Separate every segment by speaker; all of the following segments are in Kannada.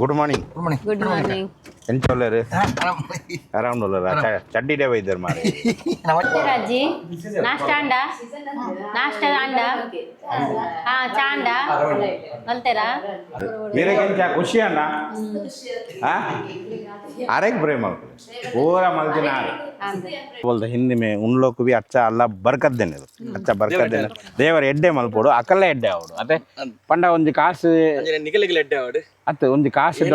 Speaker 1: Good morning.
Speaker 2: Good morning.
Speaker 1: ಎಂತ ಒಳ್ಳೆರು ಆರಾಮ್ ಒಳ್ಳೆರ ಚಡ್ಡಿಡೆ ಬೈದರ್ ಮಾರೆ
Speaker 2: ರಾಜಿ ನಾಷ್ಟ ಅಂಡ ನಾಷ್ಟ ಅಂಡ ಹಾ ಚಾ ಅಂಡ ಮಲ್ತೆರಾ
Speaker 1: मेरे क्या खुशी है ना हाँ आरेक प्रेम पूरा मलजना बोलते हिंदी में उन लोग को भी अच्छा अल्लाह बरकत देने दो अच्छा बरकत देने देवर ಎಡ್ಡೆ ಮಲ್ಪೋಡು ಅಕಲ್ಲ ಎಡ್ಡೆ ಆವಡು ಅದೇ ಪಂಡ ಒಂಜಿ ಕಾಸು
Speaker 3: ನಿಗಲಿಗೆ ಎಡ್ಡೆ ಆವಡು
Speaker 1: ಅತ್ತೆ ಒಂಜಿ ಕಾಸು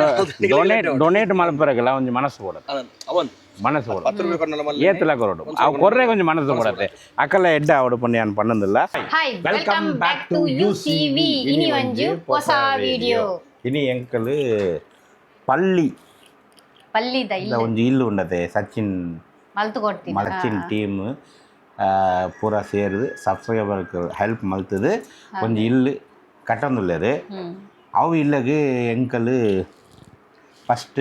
Speaker 1: ಡೊನೇಟ್ ಮಲ್ಪರಗಲ್ಲ ಒಂಜಿ ಮನಸ್ಸು ಕೊಡತ್ತೆ
Speaker 3: ಅವನ್
Speaker 1: ಮನಸ್ಸು ಕೊಡೋದು ಏತಲ ಕೊರಡು ಅವು ಕೊರ್ರೆ ಕೊಂಚ ಮನಸ್ಸು ಕೊಡತ್ತೆ ಅಕಲ್ಲ ಎಡ್ಡೆ ಆವಡು ಪುಣ್ಯ ನಾನು ಪಣ್ಣಂದಿಲ್ಲ.
Speaker 2: ಹಾಯ್ ವೆಲ್ಕಮ್ ಬ್ಯಾಕ್ ಟು ಯುಸಿವಿ ಇನಿ ಒಂಜು ಹೊಸ ವಿಡಿಯೋ
Speaker 1: ಇನಿ ಎಂಕಲ್ ಪಲ್ಲಿ
Speaker 2: ಪಲ್ಲಿದ ಇಲ್ಲ
Speaker 1: ಒಂಜಿ ಇಲ್ಲು ಉಂಡತೆ ಸಚಿನ್
Speaker 2: ಮಲ್ತು ಕೊಡ್ತೀನಿ
Speaker 1: ಮಲಚಿನ್ ಟೀಮ್ ಪೂರ ಸೇರಿದು ಸಬ್ಸ್ಕ್ರೈಬರ್ಗೆ ಹೆಲ್ಪ್ ಮಲ್ತದು ಒಂಜಿ ಇಲ್ಲು ಕಟ್ಟೊಂದುಲ್ಲೆರು ಅವು ಇಲ್ಲಗೆ ಎಂಕಲ್ ಫಸ್ಟ್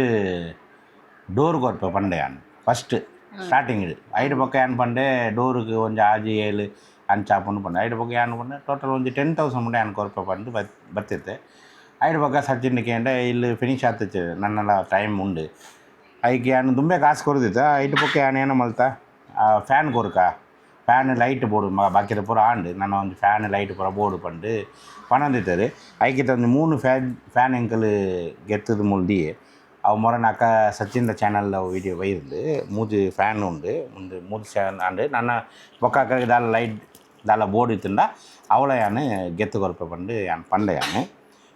Speaker 1: ಡೋರ್ ಕೊರ್ಪ ಪಂಡೆ ಅನ್ ಫಸ್ಟ್ ಸ್ಟಾರ್ಟಿಂಗ್ ಐದು ಪಕ್ಕ ಏನು ಪಂಡೆ ಡೋರಿಗೆ ಒಂಜಿ ಆಜಿ ಏಳು ಅಂಚಾಪನ್ನು ಪಂಡೆ ಐದು ಪಕ್ಕ ಏನು ಪಂಡೆ ಟೋಟಲ್ ಒಂಜಿ 10,000 ಮುಂಡೆ ಏನು ಕೊರ್ಪ ಪಂಡು ಬರ್ತಿತ್ತೆ ಐದು ಪಕ್ಕ ಸಚಿನ್ಗೆ ಅಂಡೆ ಇಲ್ಲಿ ಫಿನಿಶ್ ಆಗ್ತಿತ್ತು ನನ್ನೆಲ್ಲ ಟೈಮ್ ಉಂಡು ಅದಕ್ಕೆ ಏನು ದುಂಬೆ ಕಾಸು ಕೊಡ್ದಿತ್ತು ಐದು ಪಕ್ಕ ಏನು Malta fan ಕೊರ್ಕ fan light board ಬಾಕಿದ ಪೂರ ಆಂಡು ನನ್ನ ಒಂದು ಫ್ಯಾನ್ ಲೈಟ್ ಪೂರ ಬೋರ್ಡು ಪಂಡು ಪಣಂದಿತ್ತಾರೆ ಅದಕ್ಕೆ ಒಂದು 3 ಫ್ಯಾನ್ ಎಂಕಲ್ ಗೆತ್ತದು ಮುಲ್ದಿ ಅವು ಮೊರನ ಅಕ್ಕ ಸಚಿನ್ ಚಾನಲ್ ವೀಡಿಯೋ ಬೈದು 3 ಫ್ಯಾನ್ ಉಂಡು ಒಂದು 3 ಫ್ಯಾನ್ ಆಂಡು ನನ್ನ ಬೊಕ್ಕ ಅಕ್ಕಗೆ ದಾಲ ಲೈಟ್ ದಾಲ ಬೋರ್ಡು ಇತ್ತುಂಡ ಅವಳ ಯಾನು ಗೆತ್ತು ಕೊರಪ ಪಂಡು ಯಾನು ಪಂಡ ಯಾನು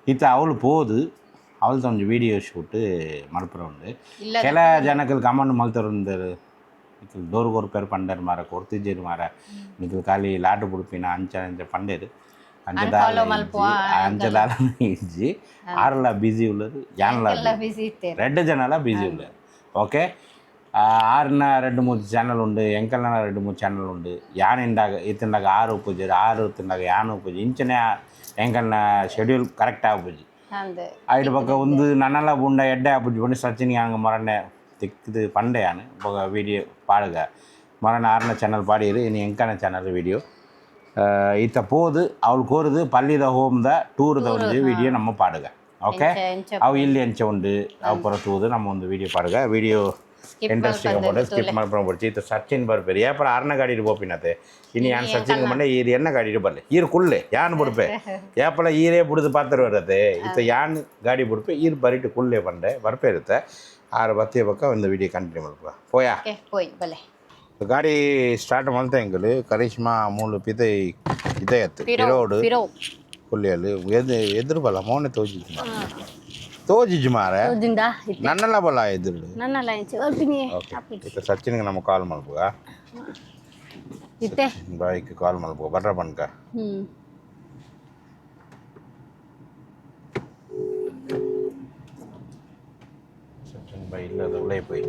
Speaker 1: ಇತ್ತು ಅವಳು ಪೋದು ಅವಳು ಒಂದು ವೀಡಿಯೋ ಶೂಟ್ ಮಲ್ಪುರ ಉಂಡು ಕೆಲ ಜನಕ್ಕೆ ಕಮೆಂಟ್ ಮಲ್ತರು ನಿಖಿಲ್ ಡೋರ್ ಕೊರ್ಪೇರು ಪಂಡರು ಮಾರ ಕೊಡ್ತಿದ್ದೀರು ಮಾರ ನಿಖಿಲ್ ಖಾಲಿ ಲಾಡು ಬುಡುಪಿನ ಅಂಚ ಪಂಡೇರು ಅಂಚದಾಲ ಇಜ್ಜಿ ಆರೆಲ್ಲ ಬಿಸಿ ಉಳ್ಳದು ಯಾನೆಲ್ಲ ರೆಡ್ ಜನಲ್ಲ ಬಿಸಿ ಉಳ್ಳದು ಓಕೆ ಆರ್ನ 2-3 ಚಾನಲ್ ಉಂಡು ಎಂಕಲ್ನ 2-3 ಚಾನಲ್ ಉಂಡು ಯಾನ್ ಇಂಡಾಗ ಇತ್ತಿಂಡಾಗ 6 ಉಪ್ಪುಜಿ 6 ಇತ್ತಿಂಡಾಗ ಯಾನ್ ಉಪ್ಪುಜಿ ಇಂಚನೆ ಎಂಕಲ್ನ ಶೆಡ್ಯೂಲ್ ಕರೆಕ್ಟ್ ಆಗುಜಿ ಐದು ಪಕ್ಕ ಒಂದು ನನ್ನೆಲ್ಲ ಬುಂಡ ಎಡ್ಡೆ ಆಪುಜಿ ಬಂದು ಸಚಿನ್ಗೆ ಹಂಗೆ ಮರಣ್ಣೆ ತಿಕ್ಕಿದು ಪಂಡೆ ಯಾನು ವೀಡಿಯೋ ಪಾಡುಗ ಮರಣ್ಣ 6ನ ಚಾನಲ್ ಪಾಡಿರು ಇನ್ನು ಎಂಕನ ಚಾನಲ್ ವೀಡಿಯೋ ಇತ್ತ ಪೋದು ಅವಳು ಕೋರುದು ಪಲ್ಲಿದ ಹೋಮ್ದ ಟೂರ್ದ ಒಂದು ವೀಡಿಯೋ ನಮ್ಮ ಪಾಡುಗ ಓಕೆ ಅವು ಇಲ್ಲಿ ಎಂಚ ಉಂಡು ಅವು ಪುರ ತೂದು ನಮ್ಮ ಒಂದು ವೀಡಿಯೋ ಪಾಡುಗ ವೀಡಿಯೋ ಇಂಟ್ರೆಸ್ಟಿಂಗ್ ಆಗ್ಬೋದು ಸ್ಕಿಪ್ ಮಾಡ್ಕೊಂಡು ಇತ್ತು ಸಚಿನ್ ಬರ್ಬೇರಿ ಯಾಪರ 6ನ ಗಾಡಿ ಬೋಪಿನತೆ ಇನ್ನು ಯಾನು ಸಚಿನ್ಗೆ ಬಂಡೆ ಈರು ಎನ್ನ ಗಾಡಿ ಬರ್ಲಿ ಈರು ಕುಳ್ಳೆ ಯಾನ್ ಬಿಡ್ಪೆ ಯಾಪಲ ಈರೇ ಬಿಡುದು ಪಾತ್ರ ಬರುತ್ತೆ ಇತ್ತು ಯಾನ್ ಗಾಡಿ ಬಿಡ್ಪೆ ಈರು ಬರಿಟ್ಟು ಕುಳ್ಳೆ ಬಂಡೆ ಬರ್ಪೆ ಇರುತ್ತೆ 6 ಬತ್ತಿಯ ಪಕ್ಕ ಒಂದು ವಿಡಿಯೋ ಕಂಟಿನ್ಯೂ ಮಾಡ್ಬ ಪೋಯಾ ಗಾಡಿ ಸ್ಟಾರ್ಟ್ ಮಾಡ್ತಾ ಎಂಕಲು ಕರಿಷ್ಮಾ ಮೂಲು ಪಿತೆ ಇದೇ ಎತ್ತು ಪಿರೋಡು ಕುಲ್ಲಿಯಲ್ಲಿ ಎದುರು ಬಲ್ಲ ಮೌನೆ ತೋಜಿಜು ಮಾರೆ ನನ್ನೆಲ್ಲ ಬಲ್ಲ ಎದುರು ಓಕೆ ಸಚಿನ್ಗೆ ನಮ್ಮ ಕಾಲ್ ಮಾಡ್ಬೋಗ ಬಾಯ್ಗೆ ಕಾಲ್ ಮಾಡ್ಬೋಗ ಬರ್ರ ಬನ್ಕ ಸಚಿನ್ ಬಾಯ್ ಇಲ್ಲದ ಉಳೈ போய்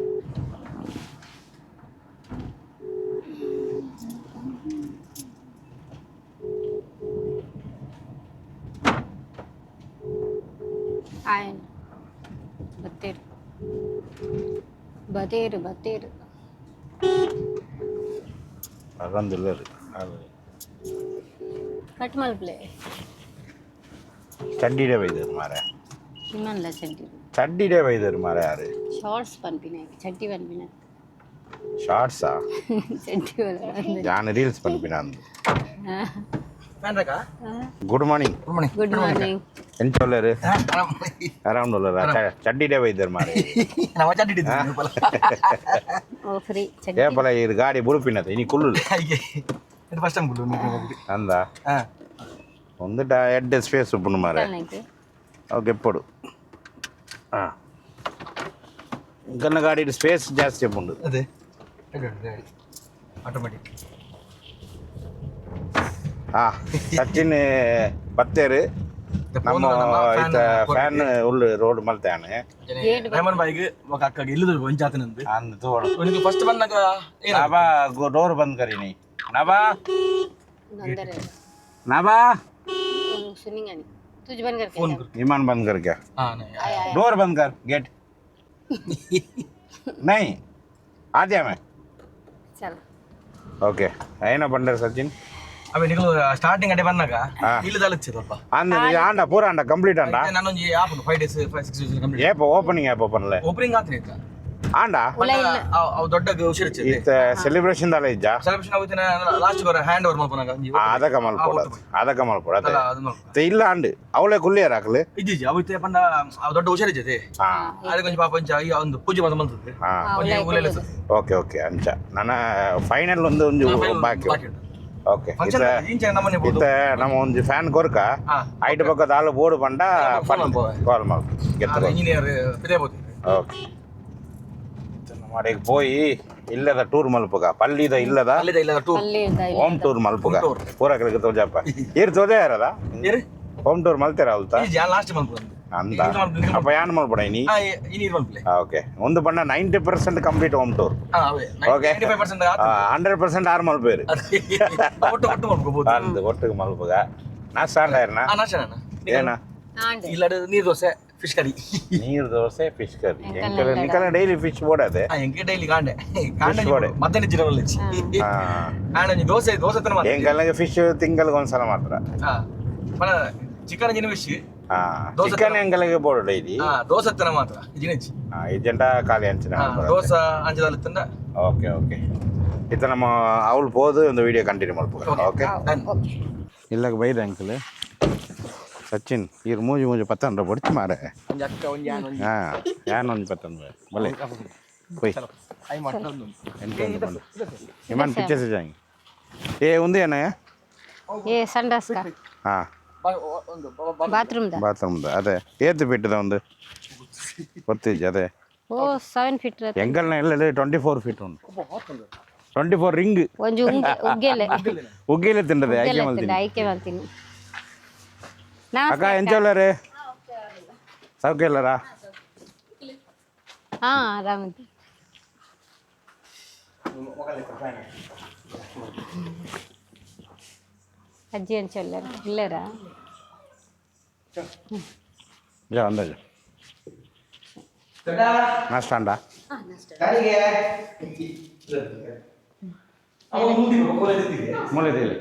Speaker 2: ಬತೇರು
Speaker 1: ಅರಂದಿಲ್ಲರು
Speaker 2: ಕಟ್ ಮಲ್ಪ್ಲೆ
Speaker 1: ಚಡ್ಡಿಡೆ ಬೈದರು ಮಾರೆ
Speaker 2: ನಿಮ್ಮಲ್ಲ
Speaker 1: ಚಡ್ಡಿಡೆ ಬೈದರು ಮಾರೆ ಯಾರು
Speaker 2: ಶಾರ್ಟ್ಸ್ ಪನ್ಪಿನ ಚಡ್ಡಿ ಪನ್ಪಿನ
Speaker 1: ಶಾರ್ಟ್ಸಾ
Speaker 2: ಚಡ್ಡಿ
Speaker 1: ನಾನು ರೀಲ್ಸ್ ಪನ್ಪಿನ ಅಂದು ಗುಡ್ ಮಾರ್ನಿಂಗ್
Speaker 2: ಗುಡ್ ಮಾರ್ನಿಂಗ್
Speaker 1: ಎಂತ ಒಳ್ಳೆರು ಆರಾಮ್ ಒಳ್ಳೆರ ಚಡ್ಡಿಡೆ ಬೈದರು ಮಾರೆ
Speaker 2: ಓ ಫ್ರೀ
Speaker 1: ಏಪಲ ಇದು ಗಾಡಿ ಬುಡುಪಿನತೆ ಇನಿ ಕುಳ್ಳು ಅಂದ ಒಂದು ಎಡ್ಡೆ ಸ್ಪೇಸ್ ಉಪ್ಪುಂಡು ಮಾರೆ ಓಕೆ ಎಪ್ಪಡು ಹಾಂ ಗನ್ನ ಗಾಡಿ ಸ್ಪೇಸ್ ಜಾಸ್ತಿ ಉಪ್ಪುಂಡು
Speaker 3: ಅದೇ ಆಟೋಮೆಟಿಕ್
Speaker 1: ಹಾಂ ಸಚಿನ್ ಬತ್ತೇರು ನಮ್ಮ ಇತ್ತ ಫ್ಯಾನ್ ಉಳ್ಳು ರೋಡ್ ಮಲ್ತಾನೆ
Speaker 3: ರೆಹಮಾನ್ ಬಾಯಿಗೆ ఒక అక్కకి ఇల్లు వంచాతనంది
Speaker 1: ಅಂದು ತೋಡು
Speaker 3: నీకు ఫస్ట్ ಬಂದಾಗ
Speaker 1: ನಾಬಾ ಡೋರ್ ಬಂದ್ ಕರಿ ನೀ ನಾಬಾ नाबा
Speaker 2: सुनेंगे नहीं तुझ बंद करके
Speaker 3: फोन कर
Speaker 1: ईमान बंद कर क्या
Speaker 3: नहीं
Speaker 1: डोर बंद कर गेट नहीं आ गया मैं
Speaker 2: चल
Speaker 1: ओके है ना बंडर सचिन
Speaker 3: ಅವೆ ನಿಗಳು ಸ್ಟಾರ್ಟಿಂಗ್ ಅಡೆ ಬಂದಾಗ ಇಲ್ಲಿ ತಲುಚಿ ಸ್ವಲ್ಪ
Speaker 1: ಅಂದ್ರೆ ಆಂಡ ಪೂರ ಆಂಡ ಕಂಪ್ಲೀಟ್ ಆಂಡ
Speaker 3: ನಾನೊಂದು ಆಪುಂಡು 5 days 5-6 days ಕಂಪ್ಲೀಟ್
Speaker 1: ಏಪ ಓಪನಿಂಗ್ ಏಪ ಓಪನ್ಲೆ
Speaker 3: ಓಪನಿಂಗ್ ಆತ್ರಿ
Speaker 1: ಆಂಡ
Speaker 3: ಅವು ದೊಡ್ಡ ಹುಷಾರಿಚ್ಚಿ
Speaker 1: ಇತ್ತ ಸೆಲೆಬ್ರೇಷನ್ ದಾಲ ಇಜ್ಜ
Speaker 3: ಸೆಲೆಬ್ರೇಷನ್ ಆಗುತ್ತಿನ ಲಾಸ್ಟ್ ಬರ ಹ್ಯಾಂಡ್ ಓವರ್ ಮಾಡ್ಪನಾಗ
Speaker 1: ಅದಕ್ಕ ಮಲ್ಪೋಡ ಅದೇ ಇಲ್ಲ ಆಂಡ್ ಅವಳೆ ಕುಲ್ಲಿಯರ ಹಾಕಲು
Speaker 3: ಇಜ್ಜಿ ಅವತ್ತೆ ಪಂಡ ಅವು ದೊಡ್ಡ ಹುಷಾರಿಚ್ಚಿ ಅದಕ್ಕೆ ಕೊಂಚ ಪಾಪ ಒಂದು ಪೂಜೆ ಮಾತ್ರ ಬಂತದೆ
Speaker 1: ಓಕೆ ಓಕೆ ಅಂಚ ನನ್ನ ಫೈನಲ್ ಒಂದು ಬಾಕಿ ಓಕೆ ಇತ್ತ ನಮ್ಮ ಒಂದು ಫ್ಯಾನ್ ಕೊರ್ಕ ಐಟ್ ಪಕ್ಕ ದಾಲು ಬೋರ್ಡು ಪಂಡ ಕಾಲ್ ಮಾಡ್ಬೋದು
Speaker 3: ಇಂಜಿನಿಯರ್
Speaker 1: ಓಕೆ ಮಾಡಿ போய் ಇಲ್ಲದ ಟೂರ್ ಮಲ್ಪುಗ ಪಲ್ಲಿದ ಇಲ್ಲದ ಹೋಮ್ ಟೂರ್ ಮಲ್ಪುಗ ಪೂರ ಕಲಿಗೆ ತೋಜಪ್ಪ ಏರ್ ತೋಜೆ ಯಾರದ ಹೋಮ್ ಟೂರ್ ಮಲ್ತೇರ ಅವಲ್ತಾ
Speaker 3: ಲಾಸ್ಟ್ ಮಲ್ಪುಗ
Speaker 1: ಅಂದ ಅಪ್ಪ ಯಾನ್ ಮಲ್ಪಡ ಇನಿ ಓಕೆ ಒಂದು ಪಂಡ 90% ಕಂಪ್ಲೀಟ್ ಹೋಮ್ ಟೂರ್ ಓಕೆ 100% ಆರು ಮಲ್ಪೇರು ಅಂದು ಒಟ್ಟಿಗೆ ಮಲ್ಪುಗ ನಾಷ್ಟ ಆಂಡಾಯರ್ನ ಏನ
Speaker 3: ಇಲ್ಲಡ ನೀರು dosa fish curry
Speaker 1: neer dosa fish curry ನಿಕಲ ಡೈಲಿ ಫಿಶ್ ಬೋಡದೆ
Speaker 3: ಎಂಕೆ ಡೈಲಿ ಕಾಂಡೆ ಮಧ್ಯಾಹ್ನ ಜಿರವಲ್ಲಿ ಕಾಂಡೆ ದೋಸೆ ದೋಸೆ ತನ ಮಾತ್ರ
Speaker 1: ಎಂಕಲ್ಗೆ ಫಿಶ್ ತಿಂಗಳಿಗೆ ಒಂದ್ಸಲ ಮಾತ್ರ
Speaker 3: ಚಿಕನ್ ಜಿನ ಫಿಶ್
Speaker 1: ಚಿಕನ್ ಎಂಕಲ್ಗೆ ಬೋರ್ಡು ಡೈಲಿ
Speaker 3: ದೋಸೆ ತನ ಮಾತ್ರ ಜಿನಚ್ಚಿ
Speaker 1: ಇಜೆಂಟ ಖಾಲಿ ಅಂಚಿನ
Speaker 3: ದೋಸೆ ಅಂಚದಲ್ಲಿ ತಂದ
Speaker 1: ಓಕೆ ಓಕೆ ಇತ್ತ ನಮ್ಮ ಅವಳು ಹೋದು ಒಂದು ವಿಡಿಯೋ ಕಂಟಿನ್ಯೂ ಮಾಡ್ಬೋದು ಓಕೆ ಇಲ್ಲಕ್ಕೆ ಬೈದ ಅಂಕಲ್ ಸಚಿನ್ ಇವ್ರು ಮೂಜಿ ಪತ್ತಂಡ್ರ ಬಡ್ಚಿ ಮಾರೆ ಹಾಂ ಯಾನೊಂದು ಪತ್ತಂಡ್ರ ಬಲೆ పోయి ఏమన్నా పిక్చర్స్ జాయింగ్ ఏ ఉంది అన్నయ్య
Speaker 2: ఏ సండాస్ కా
Speaker 1: ಬಾತ್ರೂಮ್ ಅದೇ ಏತ್ ಬಿಟ್ಟದ ಒಂದು ಗೊತ್ತಿದ್ದೆ ಅದೇ
Speaker 2: ಓ 7 ಫೀಟ್
Speaker 1: ಎಂಕಲ್ನ ಎಲ್ಲ 24 ಫೀಟ್ ಉಂಟು 24 ರಿಂಗ್
Speaker 2: ಒಂಜು
Speaker 1: ಉಗ್ಗೆಲೆ ತಿಂಡದೆ
Speaker 2: ಐಕೆ ಮಲ್ತೀನಿ
Speaker 1: ಅಕ್ಕ ಎಂಚೋಲ್ಲರೇ ಸೌಖ್ಯ ಇಲ್ಲರಾ
Speaker 2: ಹಾ ಆರಾಮದಿ ಅಜ್ಜಿ ಎಂಚೋಲ್ಲರ ಇಲ್ಲರಾ
Speaker 1: जा अंदर जा नाश्ता अंडा मोले दे ले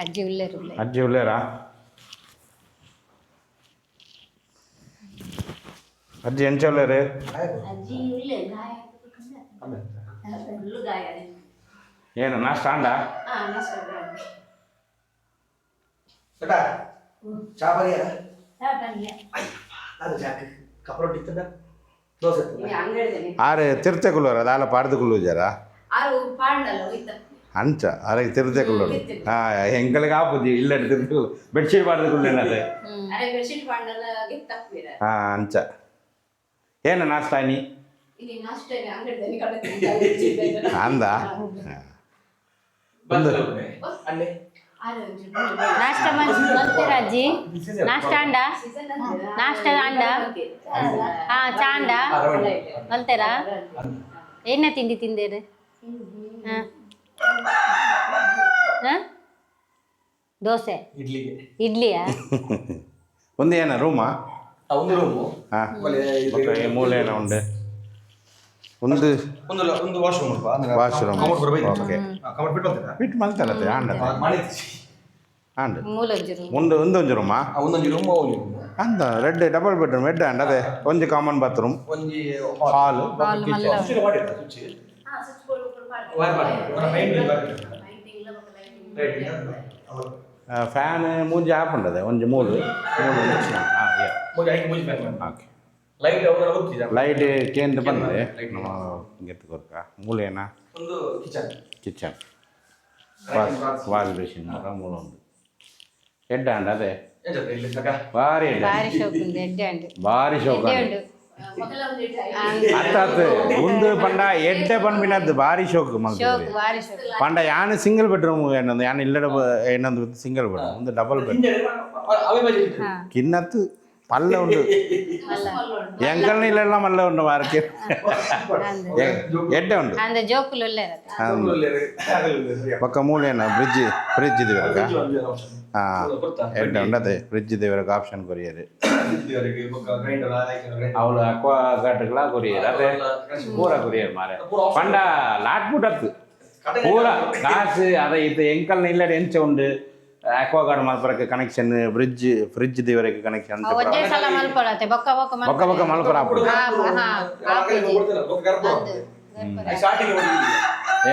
Speaker 1: अज्जी उल्लेरा अज्जी ಎಂಚ ಉಲ್ಲೇರೆ ಏನು ನಾಷ್ಟ ಅಂಡ ಆರೆ ತಿರ್ತೆಕುಲ್ಲರ ದಾಲ ಪಾಡ್ದುಕುಲ್ಲು ಜರ ಅಂಚ ಅರೆ ತಿರ್ತೆಕುಲ್ಲರು ಎಂಕಲಿಗೆ ಆಪುಜಿ ಇಲ್ಲ ತಿರ್ತು ಬೆಡ್ಶೀಟ್ ಪಾಡ್ದುಕುಲ್ಲೇನದೆ ಅಂಚ ಏನು ನಾಷ್ಟ ನೀ ಅಂದ
Speaker 2: ನಾಷ್ಟ ಮಲ್ತೀರಾ ಅಜ್ಜಿ ನಾಷ್ಟ ಅಂಡ ನಾಷ್ಟ ಅಂಡ ಹಾ ಚಾಂಡ ಮಲ್ತೀರಾ ಏನ ತಿಂಡಿ ತಿಂದೇರಿ ದೋಸೆ ಇಡ್ಲಿಯಾ
Speaker 1: ಒಂದು ಏನ ರೂಮಾ
Speaker 3: ಒಂದು ರೂಮು
Speaker 1: ಮೂಲೆ ಏನೋ ಉಂಟು ಒಂದು
Speaker 3: ಒಂದು ವಾಶ್ರೂಮ್
Speaker 1: ವಾಶ್ರೂಮ್ ಓಕೆ ಫಿಟ್ ಮಲ್ತಲ್ಲತ್ತೆ ಆಂಡ್ ಒಂದು ಒಂದೊಂದು ರೂಮಾ ಅಂದ ರೆಡ್ ಡಬಲ್ ಬೆಡ್ರೂಮ್ ಎಡ್ಡ ಅಂಡ್ ಅದೇ ಒಂದು ಕಾಮನ್ ಬಾತ್ರೂಮ್ ಹಾಲ್ ಫ್ಯಾನ್ ಮೂಜಿ ಆಪ್ ಉಂಟದೆ ಒಂದು ಮೂರು ಓಕೆ ಲೈಟ್ ಕೇಂದ್ರ ಬಂದಿದೆ ಗೆತ್ತುಕೊರ್ಕ ಮೂಲೆನ ಕಿಚನ್ ವಾಶ್ ಬೇಸಿನ್ ಮೂಲ ಉಂಟು ಎಡ್ಡ ಅಂಡ ಅದೇ ಭಾರಿ ಭಾರಿ ಶೋಕ ಅರ್ಥಾತ್ ಒಂದು ಪಂಡ ಎಡ್ಡೆ ಪಂಪಿನದ್ದು ಭಾರಿ ಶೋಕ್ ಮಲ್ತದೆ ಪಂಡ ಯಾನು ಸಿಂಗಲ್ ಬೆಡ್ರೂಮ್ ಏನೊಂದು ಯಾನು ಇಲ್ಲಡ ಏನೊಂದು ಸಿಂಗಲ್ ಬೆಡ್ರೂಮ್ ಒಂದು ಡಬಲ್ ಬೆಡ್ರೂಮ್ ಕಿನ್ನತ್ತು ಮಲ್ಲ ಉಂಟು ಎಂಕಲ್ನ ಇಲ್ಲೆಲ್ಲ ಮಲ್ಲ ಉಂಟು ಮಾರಕ್ಕೆ ಎಡ್ಡೆ ಉಂಟು ಪಕ್ಕ ಮೂಲೆನ ಫ್ರಿಜ್ ಇದೀವರಗ ಹಾಂ ಎಡ್ಡೆ ಉಂಟು ಅದೇ ಫ್ರಿಜ್ ಇದೀವರಗ ಆಪ್ಷನ್ ಕೊರಿಯರು ಅವಳು ಅಕ್ವಾ ಗಾರ್ಡ್ಗೆಲ್ಲ ಕೊರಿಯರ್ ಅದೇ ಪೂರ ಕೊರಿಯರ್ ಮಾರೆ ಪಂಡ ಲಾಟ್ ಬಿಟ್ಟತ್ತು ಪೂರ ಕಾಸು ಅದ ಇದು ಎಂಕಲ್ನ ಇಲ್ಲಡೆ ಎಂಚ ಉಂಡು ಅಕ್ವಾ ಗಾರ್ಡ್ ಮಲ್ಪರಕ್ಕೆ ಕನೆಕ್ಷನ್ ಫ್ರಿಡ್ಜ್ ದೇವರಿಗೆ ಕನೆಕ್ಷನ್
Speaker 2: ಒಂದೇ ಸಲ ಮಲ್ಪಡತ್ತೆ ಬೊಕ್ಕ ಬೊಕ್ಕ
Speaker 1: ಬೊಕ್ಕ ಬೊಕ್ಕ ಮಲ್ಪರ ಹಾಪುಡು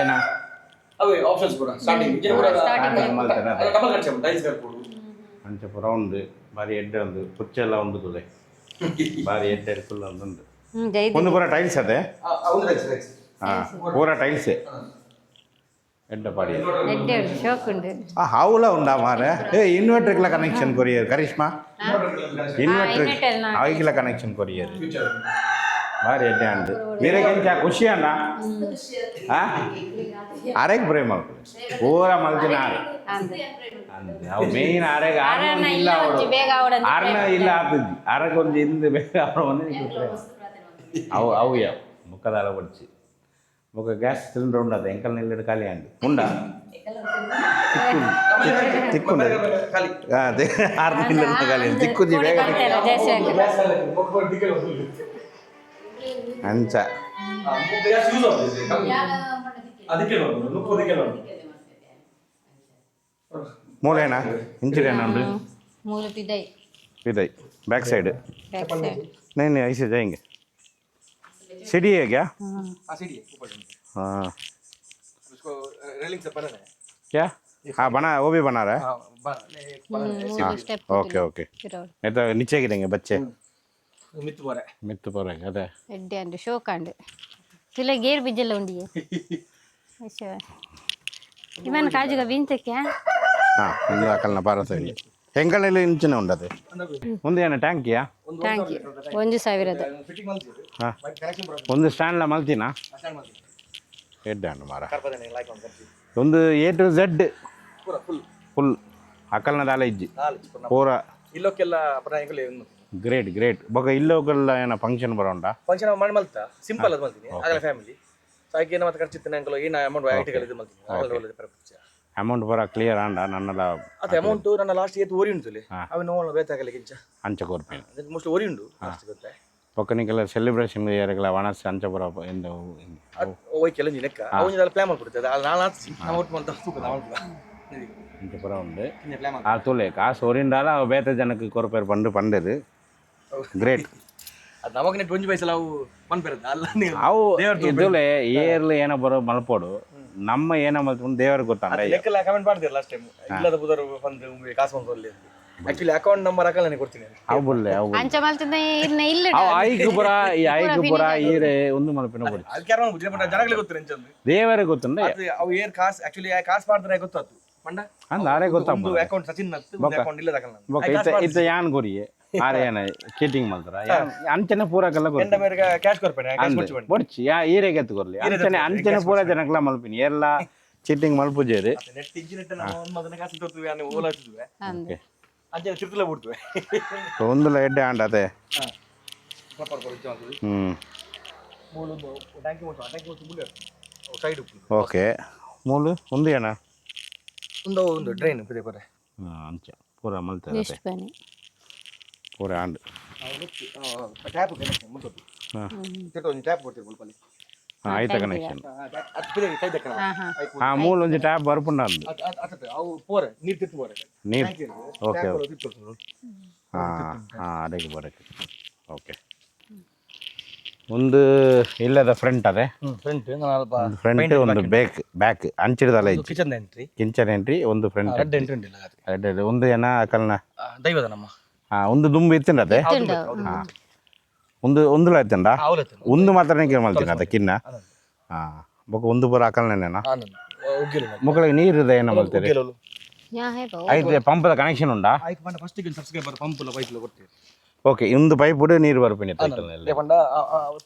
Speaker 1: ಏನ
Speaker 3: ಅವೇ ಆಪ್ಷನ್ಸ್ ಕೂಡ ಸ್ಟಾರ್ಟಿಂಗ್
Speaker 1: ಅಂಚೆ ಪೂರ ಉಂಡು ಬಾರಿ ಎಡ್ಡೆ ಉಂಡು ಕುಚ್ಚೆಲ್ಲ ಉಂಡು ತುಲೆ ಬಾರಿ ಎಡ್ಡೆ ಫುಲ್ ಉಂಡು ಒಂದು ಪೂರ ಟೈಲ್ಸ್ ಅದೇ ಹಾಂ ಪೂರ ಟೈಲ್ಸೇ ಎಡ್ಡ ಪಾಡಿ
Speaker 2: ಶೋಕ್ ಉಂಡು
Speaker 1: ಹಾವುಲ ಉಂಡಾ ಮಾರೆ ಇನ್ವರ್ಟರ್ಗೆಲ್ಲ ಕನೆಕ್ಷನ್ ಕೊರಿಯರ್ ಕರಿಷ್ಮಾ ಇನ್ವರ್ಟರ್ ಅವಿಗೆಲ್ಲ ಕನೆಕ್ಷನ್ ಕೊರಿಯರ್ ಬಾರಿ ಎಡ್ಡೆ ಉಂಡು ಬೇರೆ ಕೆಂಚ ಖುಷಿ ಅಣ್ಣ ಹಾಂ ಆರೆಗ್ ಬ್ರೇ ಮಾಡ್ಕೊಳ್ಳಿ ಪೂರ ಮಲ್ತಿನ ಆರೆ ಅವು ಮೇಯ್ನ್ ಆರೆಗೆ ಆರ್ನ ಇಲ್ಲ ಅವಳು ಆರ್ನ ಇಲ್ಲ ಆಗ್ತದ್ದಿ ಆರಕ್ಕೆ ಒಂದು ಇಂದು ಬೇಗ ಅವಳು ಅವು ಅವು ಯಾವ ಮುಖದಾಲ ಬಡಿಸಿ ಮುಖ ಗ್ಯಾಸ್ ಸಿಲಿಂಡರ್ ಉಂಡದ ಎಂಕಲ್ ನಿಲ್ಲಡು ಖಾಲಿ ಅಂಡು ಉಂಡ ತಿಕ್ಕು ಆರ್ನ ನಿಲ್ಲಡು ಖಾಲಿ ತಿಕ್ಕುದಿ ಬೇಗ ಅಂಚ ಮೂಲೇನಾ ಇಂಚಿರೇನಾ ಉಂಡು
Speaker 2: ಮೂಲ ಪಿದೈ
Speaker 1: इधर बैक साइड नहीं नहीं ऐसे जाएंगे सीढ़ी है क्या
Speaker 3: हाँ सीढ़ी है ऊपर
Speaker 1: हाँ
Speaker 3: उसको रेलिंग से बनाना है
Speaker 1: क्या हाँ बना वो भी बना रहा है
Speaker 2: हाँ
Speaker 1: ओके ओके नहीं तो नीचे गिरेंगे बच्चे
Speaker 3: मित्तु
Speaker 1: पर है अरे
Speaker 2: ಎಡ್ಡೆ ಅಂಡು ಶೋಕ್ ಅಂಡು ತುಲೆ ಗೇರ್ ಬಿಜ್ಜೆಲ್ಲ ಉಂಡಿಯೇ ಅಯ್ಯೋ ಇವನ್ ಕಾಜುಗ ಬಿಂತಕ್ಕೆ
Speaker 1: हाँ ಒಂದು ಹಾಕಲ್ನ ಪಾರಸ ಇಲ್ಲಿ ಹೆಂಕಲಲ್ಲಿ ಇಂಚಿನ ಉಂಡದು ಒಂದು ಏನು ಟ್ಯಾಂಕಿಯಾ
Speaker 2: ಟ್ಯಾಂಕಿ 1000
Speaker 3: ಫಿಟ್ಟಿಂಗ್ ಮಾಡ್ತೀವಿ
Speaker 1: ಹಾಂ ಒಂದು ಸ್ಟ್ಯಾಂಡ್ಲ ಮಲ್ತಿನಾ ಎಡ್ಡಾಂಡು ಮಾರ ಒಂದು ಎ ಟು ಝೆಡ್ ಫುಲ್ ಅಕಲ್ನ ದಾಲ ಇಜ್ಜಿ ಪೂರ
Speaker 3: ಇಲ್ಲೋಕೆಲ್ಲ ಪ್ರಾಣಿಗಳು
Speaker 1: ಗ್ರೇಟ್ ಗ್ರೇಟ್ ಬೊಕ ಇಲ್ಲೋಕೆಲ್ಲ ಏನೋ ಫಂಕ್ಷನ್ ಬರೋಂಡ
Speaker 3: ಫಂಕ್ಷನ್ ಮಾಡಿ ಮಲ್ತಾ ಸಿಂಪಲ್ ಅದು ಮಾಡ್ತೀನಿ ಆಗಲ್ಲ ಫ್ಯಾಮಿಲಿ ಸೊ ಅದಕ್ಕೆ ಏನು ಮತ್ತೆ ಖರ್ಚಿತ್ತು ಅಂಕಲ್ ಏನು ಅಮೌಂಟ್ ಐಟಿಗಳು ಇದು ಮಾಡ್ತೀನಿ
Speaker 1: ಅಮೌಂಟ್ ಬರ ಕ್ಲಿಯರ್ ಆಂಡ ನನ್ನಲ್ಲ
Speaker 3: ಅದು ಅಮೌಂಟ್ ನನ್ನ ಲಾಸ್ಟ್ ಏತ್ ಓರಿ ಉಂಟು ಅవి ನೋವು ಬೇತಾಗಲಿಕ್ಕೆ ಇಂಚ
Speaker 1: ಅಂಚೆ ಕೋರ್ಪೇನು
Speaker 3: ಮೋಸ್ಟ್ಲಿ ಓರಿ ಉಂಡು ಗೊತ್ತಾ
Speaker 1: ಪಕ್ಕನಿಗೆಲ್ಲ ಸೆಲೆಬ್ರೇಷನ್ ಯಾರಿಗೆಲ್ಲ ವನಸ್ ಅಂಚೆ ಬರ ಎಂದು
Speaker 3: ಹೋಯ್ಕೆಲ್ಲ ನಿನಕ್ಕ ಅವನಿಗೆಲ್ಲ ಪ್ಲಾನ್ ಮಾಡ್ಬಿಡ್ತದೆ ಅಲ್ಲಿ ನಾನು ಅಮೌಂಟ್ ಅಂತ ತೂಕ
Speaker 1: ಅಂಚೆ ಪುರ ಉಂಡು ಆ ತುಲೆ ಕಾಸು ಓರಿಂಡಾಲ ಅವು ಬೇತೆ ಜನಕ್ಕೆ ಕೊರಪೇರು ಪಂಡದು ಗ್ರೇಟ್
Speaker 3: ಅದು ನಮಗೆ ನೆಟ್ 1 ಪೈಸೆ ಅವು ಪನ್ಪೇರದು ಅಲ್ಲ
Speaker 1: ಅವು ಇದುಲೆ ಏರ್ಲಿ ಏನೋ ಬರೋ ಮಲ್ಪೋಡು ನಮ್ಮ ಏನೋ ಮಲ್ತ್ಕೊಂಡು ದೇವರಿಗೆ ಗೊತ್ತಾಂಡ
Speaker 3: ಲೆಕ್ಕಲ್ಲ ಕಮೆಂಟ್ ಮಾಡ್ತೀರ ಲಾಸ್ಟ್ ಟೈಮ್ ಇಲ್ಲದ ಬುಧರು ಬಂದು ಕಾಸು ಬಂದು ಆಕ್ಚುಲಿ ಅಕೌಂಟ್ ನಂಬರ್ ಹಾಕಲ್ಲ ನಾನು ಕೊಡ್ತೀನಿ
Speaker 1: ಅವು ಬುಲ್ಲೆ ಅವು
Speaker 2: ಅಂಚ ಮಲ್ತಿನ ಇರ್ನ ಇಲ್ಲ
Speaker 1: ಅವು ಐಕು ಪುರ ಈ ಐಕು ಪುರ ಈರೆ ಒಂದು ಮಲ್ಪಿನ ಕೊಡಿ
Speaker 3: ಅದಕ್ಕೆ ಯಾರು ಬುದ್ಧಿ ಬಟ್ ಜನಗಳಿಗೆ ಗೊತ್ತಿರ ಎಂಚಂದು
Speaker 1: ದೇವರಿಗೆ ಗೊತ್ತಂಡ
Speaker 3: ಅವು ಏರ್ ಕಾಸು ಆಕ್ಚುಲಿ ಕಾಸು ಮಾಡ್ತಾರೆ ಗೊತ್ತಾತು ಮಂಡ
Speaker 1: ಅಂದ ಆರೆ ಗೊತ್ತಾಗ
Speaker 3: ಒಂದು ಅಕೌಂಟ್ ಸಚಿನ್ ನತ್ತು ಒಂದು ಅಕೌಂಟ್ ಇಲ್ಲ ತಕಲ್ಲ
Speaker 1: ಬೊಕ ಇತ್ತ ಯಾನ್ ಕೊರಿಯೆ ಆರೆ ಏನ ಚೀಟಿಂಗ್ ಮಾಡ್ತಾರ ಅಂಚನೆ ಪೂರಕ್ಕೆಲ್ಲ
Speaker 3: ಎಂಡ ಮೇರೆಗೆ ಕ್ಯಾಶ್ ಕೊರ್ಪೇನೆ ಕ್ಯಾಶ್ ಕೊಡ್ಚಿ
Speaker 1: ಬೊಡ್ಚಿ ಯಾ ಈರೆಗೆ ಎತ್ತು ಕೊರ್ಲಿ ಅಂಚನೆ ಪೂರ ಜನಕ್ಕೆಲ್ಲ ಮಲ್ಪಿನಿ ಎಲ್ಲ ಚೀಟಿಂಗ್ ಮಲ್ಪುಜೇರಿ
Speaker 3: ನೆಟ್ ಇಂಜಿನೆಟ್ ನಾವು ಮೊದಲ ಕಾಸು ತೋರ್ತೀವಿ ಅನ್ನು ಓಲಾತಿದ್ವಿ
Speaker 1: ಓಕೆ
Speaker 3: ಅಂಚನೆ ತಿರ್ತಲ ಬಿಡ್ತೀವಿ
Speaker 1: ಒಂದುಲ ಎಡ್ಡೆ ಆಂಡ ಅದೇ
Speaker 3: ಪ್ರಾಪರ್ ಕೊಡ್ಚಿ ಮಾಡ್ತೀವಿ ಮೂಲು ಟ್ಯಾಂಕಿ ಮುಟ್ಟು ಸೈಡ್
Speaker 1: ಓಕೆ ಮೂಲು ಒಂದು ಏನ
Speaker 3: ಒಂದು ಡ್ರೈನ್ ಪದೇ ಪದೇ
Speaker 1: ಅಂಚೆ ಪೂರ ಮಲ್ತಾರೆ
Speaker 2: ಎಷ್ಟು ಬನ್ನಿ
Speaker 1: ಪೂರ ಆಂಡು
Speaker 3: ಟ್ಯಾಪ್ ಕನೆಕ್ಷನ್ ಮುಂದೆ ಒಂದು ಟ್ಯಾಪ್ ಕೊಡ್ತೀವಿ ಬಲ್ಪಲ್ಲಿ
Speaker 1: ಆಯ್ತ ಕನೆಕ್ಷನ್
Speaker 3: ಅದು ಕೈ ದಕ್ಕನ
Speaker 1: ಹಾಂ ಮೂಲು ಒಂದು ಟ್ಯಾಪ್ ಬರ್ಪುಂಡ ಅಂದು
Speaker 3: ಅವು ಪೋರೆ ನೀರು ತಿರ್ತು ಪೋರೆ
Speaker 1: ನೀರು ಓಕೆ ಹಾಂ ಹಾಂ ಅದಕ್ಕೆ ಬರೋಕ್ಕೆ ಓಕೆ ಒಂದು ಇಲ್ಲದ ಫ್ರಂಟ್ ಅದೇ ಫ್ರಂಟ್ ಒಂದು ಬ್ಯಾಕ್ ಅಂಚಿಡದಲ್ಲ ಇತ್ತು
Speaker 3: ಕಿಚನ್ ಎಂಟ್ರಿ
Speaker 1: ಕಿಂಚನ್ ಎಂಟ್ರಿ ಒಂದು ಫ್ರಂಟ್
Speaker 3: ರೆಡ್ ಎಂಟ್ರಿ ಉಂಟಿಲ್ಲ
Speaker 1: ರೆಡ್ ಒಂದು ಏನ ಕಲ್ನ
Speaker 3: ದೈವದ ನಮ್ಮ
Speaker 1: ಹಾಂ ಒಂದು ದುಂಬು ಇತ್ತಿಂಡ ಅದೇ ಹಾಂ ಒಂದು ಎತ್ತಂಡ ಒಂದು ಮಾತ್ರ ಮಲ್ತೀನಿ ಅದ ಕಿನ್ನ ಹಾಂ ಬೊಕ್ಕ ಒಂದು ಬರ ಅಕಲ್ನೇನಾ ಮಕ್ಕಳಿಗೆ ನೀರಿದೆ ಏನೋ ಮಲ್ತೀರಿ ಐತೆ ಪಂಪದ ಕನೆಕ್ಷನ್ ಉಂಟಾ
Speaker 3: ಫಸ್ಟ್ ಸಬ್ಸ್ಕ್ರೈಬರ್ ಪಂಪ್ ಪೈಪ್ ಕೊಡ್ತೀವಿ
Speaker 1: ಓಕೆ ಒಂದು ಪೈಪ್ ಬಿಡು ನೀರು ಬರ್ಪಿನಿ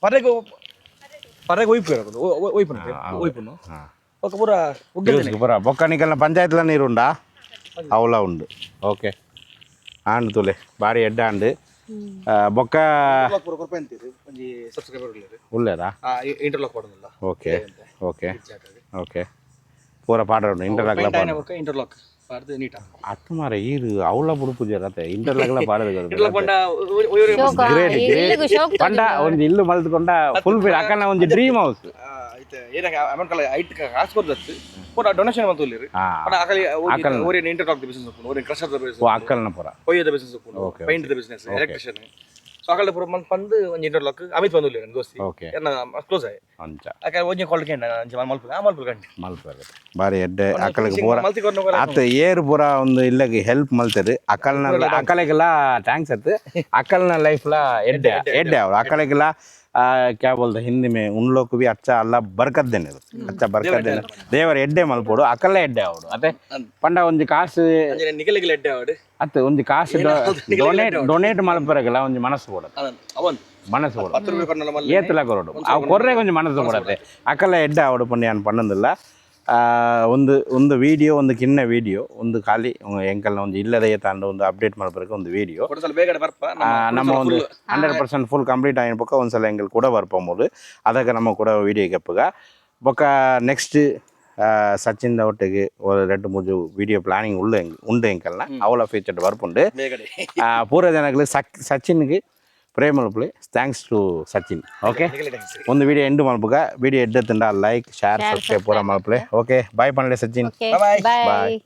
Speaker 3: ಪರೆಗೆ ಪರೆಗೆ ಒಯ್ಪುನು ఒక పూర
Speaker 1: పూర బొక్కనికల్న పంచాయతీల నీరు ఉండా అవులా ఉండు ఓకే ఆండు తులే భారీ ఎడ్డ ఆండు బొక్క ఉల్లేదా ఓకే ఓకే ఓకే ಪೂರ ಪಾಡ್ರೆ ಇಂಟರ್ಲಾಕ್ಲ
Speaker 3: ಪೈಂಟ್ ಇಂಟರ್ಲಾಕ್ ಪಾಡ್ದು ನೀಟ
Speaker 1: ಅಟ್ಟು ಮಾರ ಇದು ಅವಳ ಬುಡುಪು ಜರತೆ ಇಂಟರ್ಲಾಕ್ಲ ಪಾಡದು
Speaker 3: ಇಂಟರ್ಲಾಕ್ ಪಂಡ
Speaker 1: ಗ್ರೇಟ್
Speaker 2: ಇಲ್ಲಿಗೂ ಶೋಕ್
Speaker 1: ಪಂಡ ಒಂದು ಇಲ್ಲು ಮಲ್ತ್ಕೊಂಡ ಫುಲ್ ಫಿಲ್ ಅಕ್ಕನ ಒಂದು ಡ್ರೀಮ್ ಹೌಸ್
Speaker 3: ಏನಕ್ಕೆ ಅಮೌಂಟ್ ಕಲ ಐಟ್ ಕಾಸು ಕೊಡ್ದತ್ತು ಪೂರ ಡೊನೇಷನ್ ಬಂತುಲ್ಲಿರಿ
Speaker 1: ಹಾ
Speaker 3: ಪಂಡ ಅಕಲಿ ಓರಿನ ಇಂಟರ್ಲಾಕ್ ಬಿಸಿನೆಸ್ ಉಪ್ಪು ಓರಿನ ಕ್ರಷರ್ ಬಿಸಿನೆಸ್
Speaker 1: ಓ ಅಕ್ಕಲ್ನ ಪೂರ
Speaker 3: ಕೊಯ್ಯದ ಬಿಸಿನೆಸ್ ಉಪ್ಪು paint business electrician so Akal ಪೂರ ಪಂದು ಒಂದು ಇಂಟರ್ಲಾಕ್ ಅಮಿತ್ ಬಂದುಲ್ಲಿರಿ ದೋಸ್ತಿ
Speaker 1: ಓಕೆ
Speaker 3: ಕ್ಲೋಸ್ ಆಯ್
Speaker 1: ಅಂಚ
Speaker 3: ಅಕ ಒಂಜಿ ಕಾಲ್ ಕೇಂಡ ಅಂಚ ಮಲ್ಪು ಗಂಟೆ
Speaker 1: ಮಲ್ಪು ಬಾರಿ ಎಡ್ಡೆ ಅಕ್ಕಲಿಗೆ ಪೂರ
Speaker 3: ಮಲ್ತಿ ಕೊರ್ನ
Speaker 1: ಅತ್ತ ಏರು ಪೂರ ಒಂದು ಇಲ್ಲಗೆ ಹೆಲ್ಪ್ ಮಲ್ತದೆ ಅಕ್ಕಲಿಗೆಲ್ಲ ಥ್ಯಾಂಕ್ಸ್ ಅತ್ತು ಅಕ್ಕಲ್ನ ಲೈಫ್ಲ ಎಡ್ಡೆ ಅವ್ರು ಅಕ್ಕಲಿಗೆಲ್ಲ क्या बोलते हिंदी में उन लोग को भी अच्छा अल्लाह बरकत देने दो अच्छा बरकत देने देवर ಎಡ್ಡೆ ಮಲ್ಪೋಡು ಅಕ್ಕಲ್ಲ ಎಡ್ಡೆ ಅವಡು ಅದೇ ಪಂಡ ಒಂದು ಕಾಸು
Speaker 3: ನಿಗಲಿಗೆ ಎಡ್ಡೆ ಅವಡು
Speaker 1: ಅತ್ತೆ ಒಂದು ಕಾಸು ಡೊನೇಟ್ ಮಲ್ಪರಗಲ್ಲ ಒಂದು ಮನಸ್ಸು ಕೊಡೋದು
Speaker 3: ಅವನ್
Speaker 1: ಮನಸ್ಸು ಕೊಡೋದು
Speaker 3: 10 ರೂಪಾಯಿ ಕೊರ್ನಲ್ಲ ಮಲ್ಲ
Speaker 1: ಏತಲ ಕೊರಡು ಅವು ಕೊರ್ರೆ ಕೊಂಚ ಮನಸ್ಸು ಕೊಡತ್ತೆ ಅಕ್ಕಲ್ಲ ಎಡ್ಡೆ ಅವಡು ಪುಣ್ಯ ನಾನು ಪಣ್ಣದಿಲ್ಲ ಒಂದು ವಿಡಿಯೋ ಒಂದು ಕಿನ್ನ ವಿಡಿಯೋ ಒಂದು ಖಾಲಿ ಎಂಕಲ್ನ ಒಂದು ಇಲ್ಲದೆ ತಾಂಡ ಒಂದು ಅಪ್ಡೇಟ್ ಮಾಡ್ಬೇಕು ಒಂದು ವಿಡಿಯೋ
Speaker 3: ಬೇಗ ಬರ್ಪ
Speaker 1: ನಮ್ಮ ಒಂದು 100% ಫುಲ್ ಕಂಪ್ಲೀಟ್ ಆಗಿನ ಪಕ್ಕ ಒಂದ್ಸಲ ಎಂಗಲ್ ಕೂಡ ಬರ್ಬೋದು ಅದಕ್ಕೆ ನಮ್ಮ ಕೂಡ ವಿಡಿಯೋ ಕೆಪ್ಪಗ ಬೊಕ್ಕ ನೆಕ್ಸ್ಟ್ ಸಚಿನ್ ಒಟ್ಟಿಗೆ ಎರಡು ಮೂರು ವಿಡಿಯೋ ಪ್ಲಾನಿಂಗ್ ಉಂಡು ಎಂಕಲ್ನ ಅವಳ ಫೀಚರ್ ಬರ್ಪುಂಡು ಪೂರ ಜನಗಳು ಸಚಿನ್ಗೆ ಪ್ರೇಮ ಮಲ್ಪಲೆ ಥ್ಯಾಂಕ್ಸ್ ಟು ಸಚಿನ್ ಓಕೆ ಒಂದು ವಿಡಿಯೋ ಎಂಡ್ ಮಲ್ಪಗ ವಿಡಿಯೋ ಎಡ್ಡ ಲೈಕ್ ಶೇರ್ ಸಬ್ಸ್ಕ್ರೈಬ್ ಪೂರ ಮಲ್ಪಲೆ ಓಕೆ ಬಾಯ್ ಪಂಡ್ಲೆ ಸಚಿನ್
Speaker 2: ಬಾಯ್